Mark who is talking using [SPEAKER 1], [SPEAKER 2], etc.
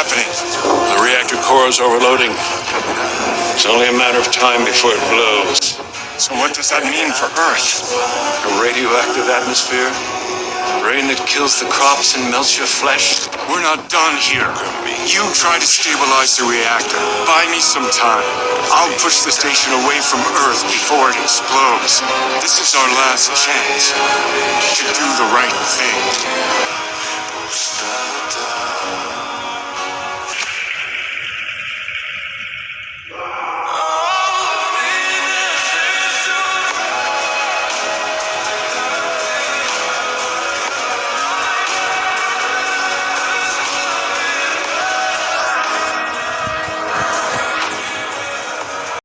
[SPEAKER 1] happening?
[SPEAKER 2] The reactor core is overloading. It's only a matter of time before it blows.
[SPEAKER 1] So what does that mean for Earth?
[SPEAKER 2] A radioactive atmosphere? Rain that kills the crops and melts your flesh?
[SPEAKER 1] We're not done here. You try to stabilize the reactor. Buy me some time. I'll push the station away from Earth before it explodes. This is our last chance to do the right thing.